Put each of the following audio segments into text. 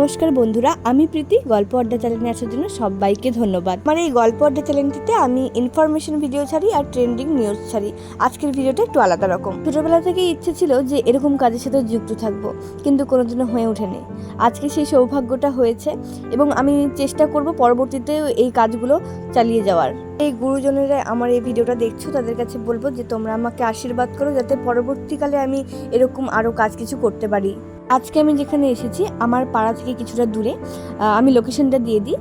নমস্কার বন্ধুরা, আমি প্রীতি। গল্প আড্ডা চ্যানেলে আসার জন্য সবাইকে ধন্যবাদ। মানে এই গল্প আড্ডা চ্যানেলটিতে আমি ইনফরমেশন ভিডিও ছাড়ি আর ট্রেন্ডিং নিউজ ছাড়ি। আজকের ভিডিওটা একটু আলাদা রকম। ছোটবেলা থেকেই ইচ্ছে ছিল যে এরকম কাজের সাথে যুক্ত থাকবো, কিন্তু কোনোদিনও হয়ে ওঠেনি। আজকে সেই সৌভাগ্যটা হয়েছে এবং আমি চেষ্টা করব পরবর্তীতে এই কাজগুলো চালিয়ে যাওয়ার। এই গুরুজনেরা আমার এই ভিডিওটা দেখছো, তাদের কাছে বলবো যে তোমরা আমাকে আশীর্বাদ করো যাতে পরবর্তীকালে আমি এরকম আরও কাজ কিছু করতে পারি। আজকে আমি যেখানে এসেছি আমার পাড়া থেকে কিছুটা দূরে, আমি লোকেশনটা দিয়ে দিই।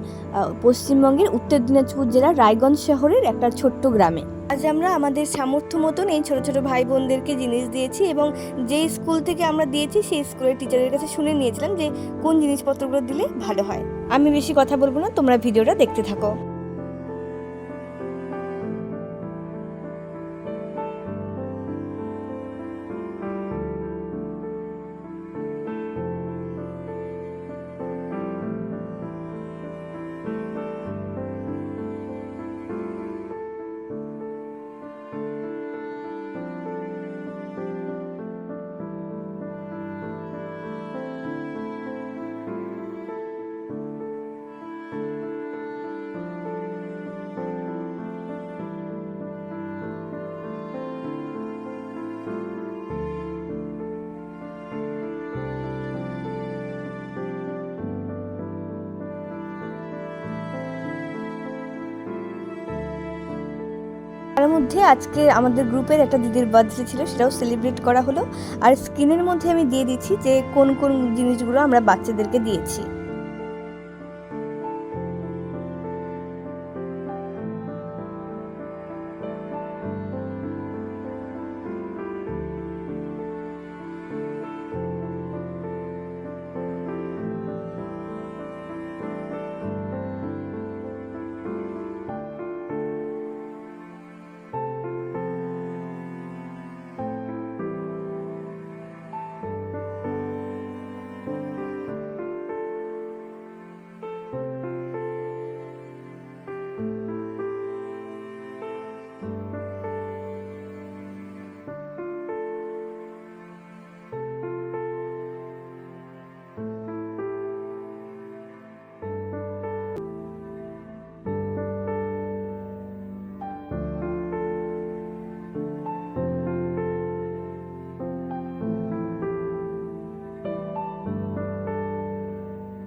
পশ্চিমবঙ্গের উত্তর দিনাজপুর জেলার রায়গঞ্জ শহরের একটা ছোট্ট গ্রামে। আজ আমরা আমাদের সামর্থ্য মতন এই ছোটো ছোটো ভাই বোনদেরকে জিনিস দিয়েছি এবং যেই স্কুল থেকে আমরা দিয়েছি সেই স্কুলের টিচারের কাছে শুনে নিয়েছিলাম যে কোন জিনিসপত্রগুলো দিলে ভালো হয়। আমি বেশি কথা বলবো না, তোমরা ভিডিওটা দেখতে থাকো। তার মধ্যে আজকে আমাদের গ্রুপের একটা দিদির বার্থডে ছিল, সেটাও সেলিব্রেট করা হলো। আর স্ক্রিনের মধ্যে আমি দিয়ে দিচ্ছি যে কোন কোন জিনিসগুলো আমরা বাচ্চাদেরকে দিয়েছি।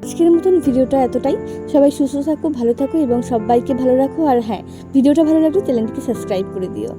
আজকের মতন ভিডিওটা এতটাই। সবাই সুস্থ থাকো, ভালো থাকো এবং সবাইকে ভালো রাখো। আর হ্যাঁ, ভিডিওটা ভালো লাগলে চ্যানেলটিকে সাবস্ক্রাইব করে দিও।